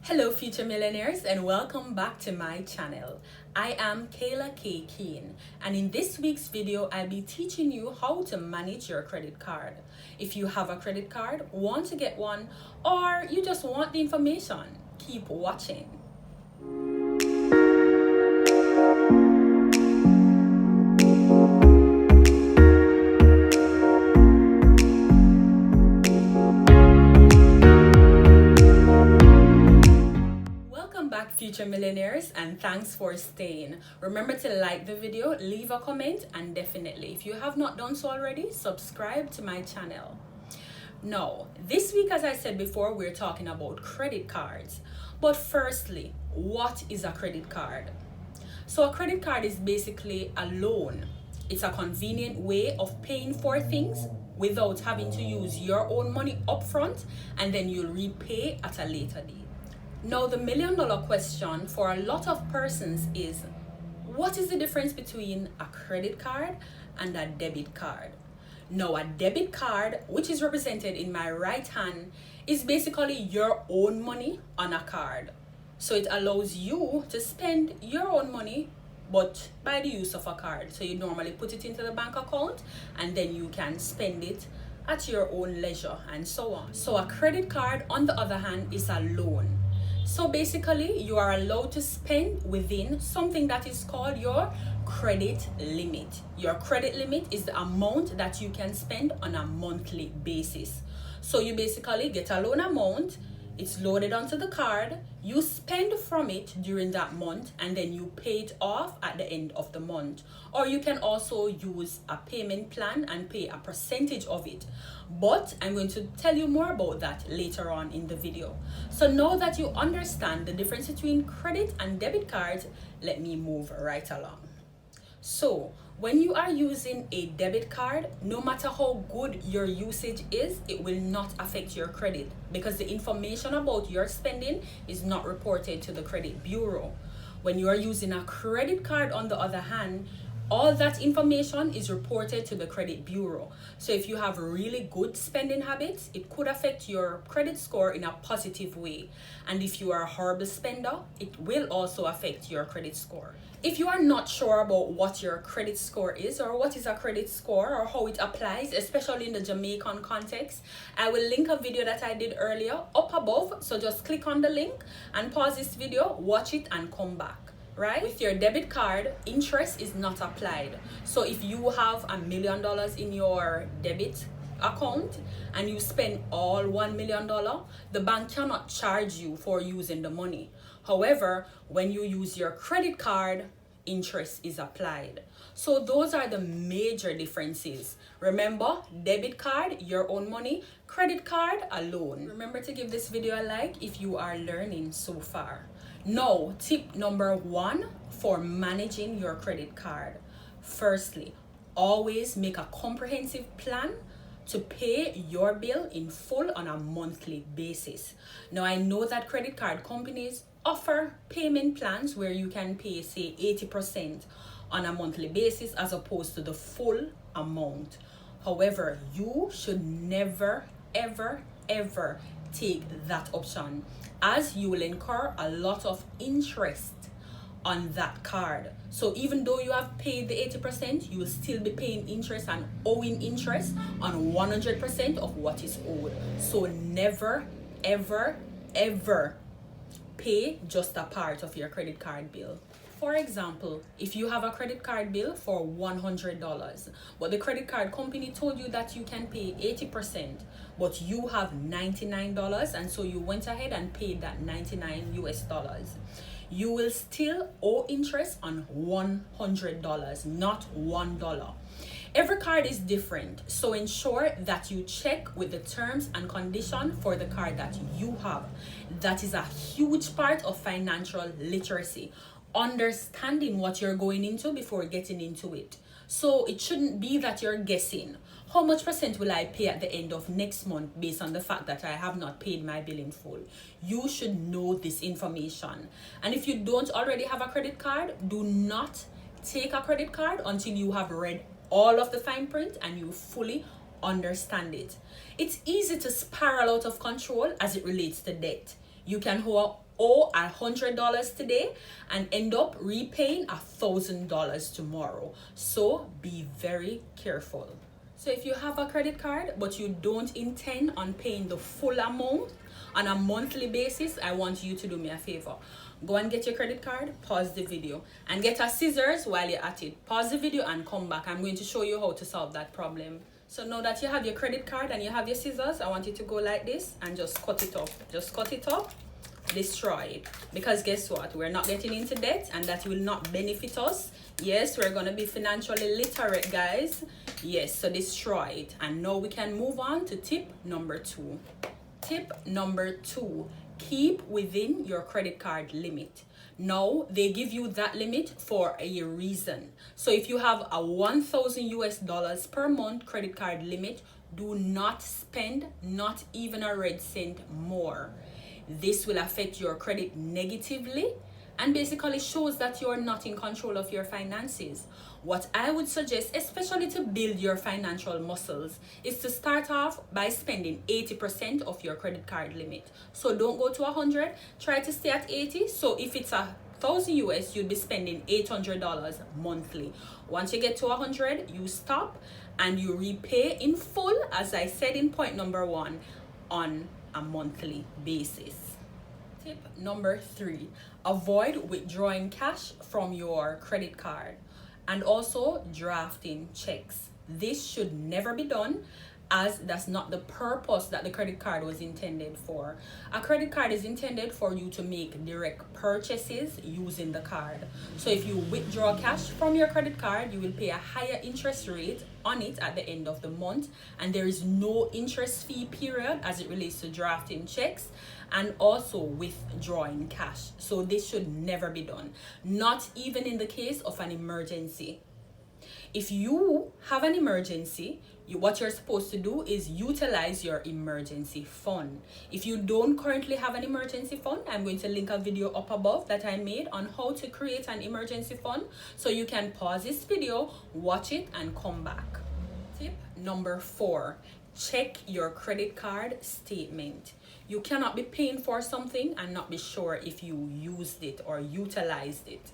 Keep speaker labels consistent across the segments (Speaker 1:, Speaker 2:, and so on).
Speaker 1: Hello future millionaires and welcome back to my channel. I am Kayla.K.Keane and in this week's video I'll be teaching you how to manage your credit card. If you have a credit card, want to get one, or you just want the information, keep watching. Future millionaires, and thanks for staying. Remember to like the video, leave a comment, and definitely, if you have not done so already, subscribe to my channel. Now, this week, as I said before, we're talking about credit cards. But firstly, what is a credit card? So a credit card is basically a loan. It's a convenient way of paying for things without having to use your own money upfront, and then you'll repay at a later date. Now, the million-dollar question for a lot of persons is, what is the difference between a credit card and a debit card? Now, a debit card, which is represented in my right hand, is basically your own money on a card. So it allows you to spend your own money, but by the use of a card. So you normally put it into the bank account and then you can spend it at your own leisure and so on. So a credit card, on the other hand, is a loan. So basically, you are allowed to spend within something that is called your credit limit. Your credit limit is the amount that you can spend on a monthly basis. So you basically get a loan amount, it's loaded onto the card, you spend from it during that month, and then you pay it off at the end of the month. Or you can also use a payment plan and pay a percentage of it. But I'm going to tell you more about that later on in the video. So now that you understand the difference between credit and debit cards, let me move right along. So when you are using a debit card, no matter how good your usage is, it will not affect your credit because the information about your spending is not reported to the credit bureau. When you are using a credit card, on the other hand, all that information is reported to the credit bureau. So if you have really good spending habits, it could affect your credit score in a positive way. And if you are a horrible spender, it will also affect your credit score. If you are not sure about what your credit score is or what is a credit score or how it applies, especially in the Jamaican context, I will link a video that I did earlier up above. So just click on the link and pause this video, watch it and come back. Right? With your debit card, interest is not applied. So if you have $1 million in your debit account and you spend all $1 million, the bank cannot charge you for using the money. However, when you use your credit card, interest is applied. So those are the major differences. Remember, debit card, your own money, credit card, a loan. Remember to give this video a like if you are learning so far. Now, tip number 1 for managing your credit card. Firstly, always make a comprehensive plan to pay your bill in full on a monthly basis. Now, I know that credit card companies offer payment plans where you can pay, say, 80% on a monthly basis as opposed to the full amount. However, you should never, ever, ever take that option, as you will incur a lot of interest on that card. So even though you have paid the 80%, you will still be paying interest and owing interest on 100% of what is owed. So never, ever, ever pay just a part of your credit card bill. For example, if you have a credit card bill for $100, but the credit card company told you that you can pay 80%, but you have $99, and so you went ahead and paid that $99 US, you will still owe interest on $100, not $1. Every card is different, so ensure that you check with the terms and conditions for the card that you have. That is a huge part of financial literacy. Understanding what you're going into before getting into it. So it shouldn't be that you're guessing how much percent will I pay at the end of next month based on the fact that I have not paid my bill in full. You should know this information. And if you don't already have a credit card, do not take a credit card until you have read all of the fine print and you fully understand it. It's easy to spiral out of control as it relates to debt. You can owe $100 today and end up repaying $1,000 tomorrow. So be very careful. So if you have a credit card but you don't intend on paying the full amount on a monthly basis, I want you to do me a favor. Go and get your credit card, pause the video, and get a scissors while you're at it. Pause the video and come back. I'm going to show you how to solve that problem. So now that you have your credit card and you have your scissors, I want you to go like this and just cut it up. Just cut it up, destroy it. Because guess what? We're not getting into debt, and that will not benefit us. Yes, we're going to be financially literate, guys. Yes, so destroy it. And now we can move on to tip number 2. Tip number 2, keep within your credit card limit. Now, they give you that limit for a reason. So if you have a $1,000 per month credit card limit, do not spend not even a red cent more. This will affect your credit negatively and basically shows that you're not in control of your finances. What I would suggest, especially to build your financial muscles, is to start off by spending 80% of your credit card limit. So don't go to 100, try to stay at 80. So if it's $1,000 US, you'd be spending $800 monthly. Once you get to 100, you stop and you repay in full, as I said in point number 1, on a monthly basis. Tip number 3, avoid withdrawing cash from your credit card and also drafting checks. This should never be done, as that's not the purpose that the credit card was intended for. A credit card is intended for you to make direct purchases using the card. So if you withdraw cash from your credit card, you will pay a higher interest rate on it at the end of the month, and there is no interest fee period as it relates to drafting checks and also withdrawing cash. So this should never be done, not even in the case of an emergency. If you have an emergency, what you're supposed to do is utilize your emergency fund. If you don't currently have an emergency fund, I'm going to link a video up above that I made on how to create an emergency fund. So you can pause this video, watch it, and come back. Tip number 4, check your credit card statement. You cannot be paying for something and not be sure if you used it or utilized it.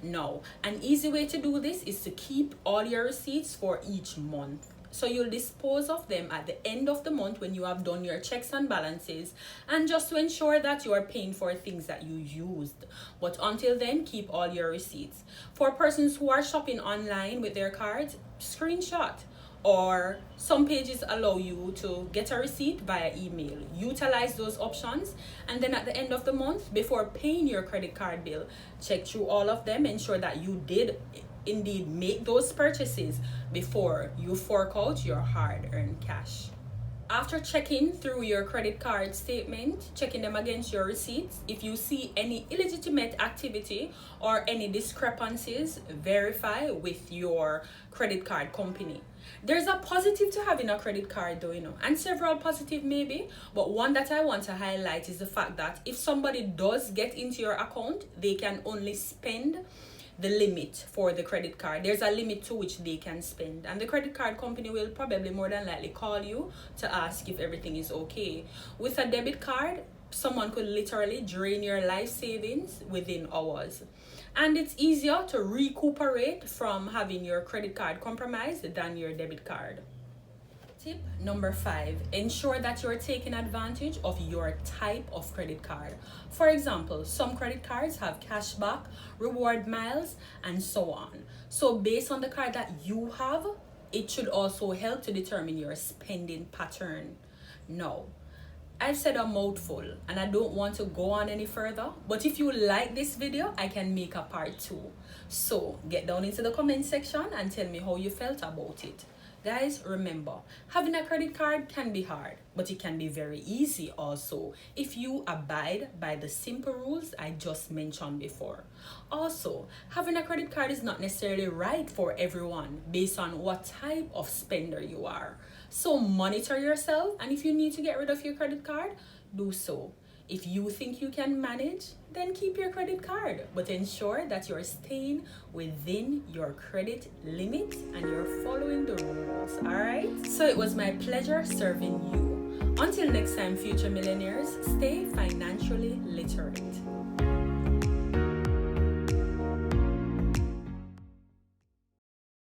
Speaker 1: No, an easy way to do this is to keep all your receipts for each month. So you'll dispose of them at the end of the month when you have done your checks and balances, and just to ensure that you are paying for things that you used. But until then, keep all your receipts. For persons who are shopping online with their cards, screenshot. Or some pages allow you to get a receipt via email. Utilize those options, and then at the end of the month, before paying your credit card bill, check through all of them, ensure that you did indeed make those purchases before you fork out your hard-earned cash. After checking through your credit card statement, checking them against your receipts, if you see any illegitimate activity or any discrepancies, verify with your credit card company. There's a positive to having a credit card though, and several positive maybe, but one that I want to highlight is the fact that if somebody does get into your account, they can only spend the limit for the credit card. There's a limit to which they can spend, and the credit card company will probably more than likely call you to ask if everything is okay. With a debit card, someone could literally drain your life savings within hours, and it's easier to recuperate from having your credit card compromised than your debit card. Tip number 5, ensure that you're taking advantage of your type of credit card. For example, some credit cards have cashback, reward miles, and so on. So based on the card that you have, it should also help to determine your spending pattern. Now, I've said a mouthful and I don't want to go on any further, but if you like this video, I can make a part 2. So get down into the comment section and tell me how you felt about it. Guys, remember, having a credit card can be hard, but it can be very easy also if you abide by the simple rules I just mentioned before. Also, having a credit card is not necessarily right for everyone based on what type of spender you are. So monitor yourself, and if you need to get rid of your credit card, do so. If you think you can manage, then keep your credit card, but ensure that you're staying within your credit limit and you're following the rules, all right? So it was my pleasure serving you. Until next time, future millionaires, stay financially literate.